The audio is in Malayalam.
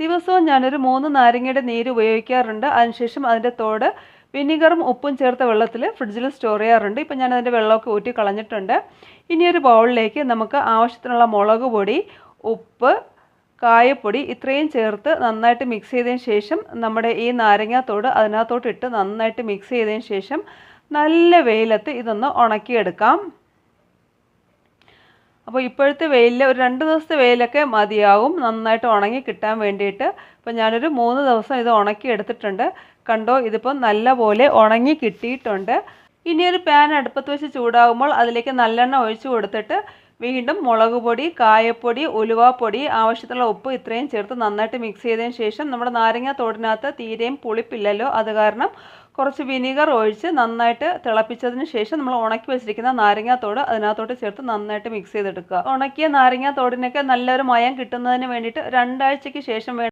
ദിവസവും ഞാനൊരു 3 നാരങ്ങയുടെ നീര് ഉപയോഗിക്കാറുണ്ട്. അതിനുശേഷം അതിൻ്റെ തോട് വിനീഗറും ഉപ്പും ചേർത്ത വെള്ളത്തിൽ ഫ്രിഡ്ജിൽ സ്റ്റോർ ചെയ്യാറുണ്ട്. ഇപ്പം ഞാൻ അതിൻ്റെ വെള്ളമൊക്കെ ഊറ്റി കളഞ്ഞിട്ടുണ്ട്. ഇനി ഒരു ബൗളിലേക്ക് നമുക്ക് ആവശ്യത്തിനുള്ള മുളക് പൊടി, ഉപ്പ്, കായപ്പൊടി ഇത്രയും ചേർത്ത് നന്നായിട്ട് മിക്സ് ചെയ്തതിന് ശേഷം നമ്മുടെ ഈ നാരങ്ങാത്തോട് അതിനകത്തോട്ട് ഇട്ട് നന്നായിട്ട് മിക്സ് ചെയ്തതിന് ശേഷം നല്ല വെയിലത്ത് ഇതൊന്ന് ഉണക്കിയെടുക്കാം. അപ്പോൾ ഇപ്പോഴത്തെ വെയിലിൽ ഒരു 2 ദിവസത്തെ വെയിലൊക്കെ മതിയാവും നന്നായിട്ട് ഉണങ്ങി കിട്ടാൻ വേണ്ടിയിട്ട്. അപ്പോൾ ഞാനൊരു 3 ദിവസം ഇത് ഉണക്കി എടുത്തിട്ടുണ്ട്. കണ്ടോ, ഇതിപ്പോൾ നല്ലപോലെ ഉണങ്ങി കിട്ടിയിട്ടുണ്ട്. ഇനി ഒരു പാൻ അടുപ്പത്ത് വെച്ച് ചൂടാകുമ്പോൾ അതിലേക്ക് നല്ലെണ്ണ ഒഴിച്ച് കൊടുത്തിട്ട് വീണ്ടും മുളക് പൊടി, കായപ്പൊടി, ഉലുവാപ്പൊടി, ആവശ്യത്തിനുള്ള ഉപ്പ് ഇത്രയും ചേർത്ത് നന്നായിട്ട് മിക്സ് ചെയ്തതിന് ശേഷം നമ്മുടെ നാരങ്ങ തോടിനകത്ത് തീരെയും പുളിപ്പില്ലല്ലോ, അത് കാരണം കുറച്ച് വിനീഗർ ഒഴിച്ച് നന്നായിട്ട് തിളപ്പിച്ചതിന് ശേഷം നമ്മൾ ഉണക്കി വെച്ചിരിക്കുന്ന നാരങ്ങാത്തോട് അതിനകത്തോട്ട് ചേർത്ത് നന്നായിട്ട് മിക്സ് ചെയ്തെടുക്കുക. ഉണക്കിയ നാരങ്ങാത്തോടിനൊക്കെ നല്ലൊരു മയം കിട്ടുന്നതിന് വേണ്ടിയിട്ട് 2 ആഴ്ചയ്ക്ക് ശേഷം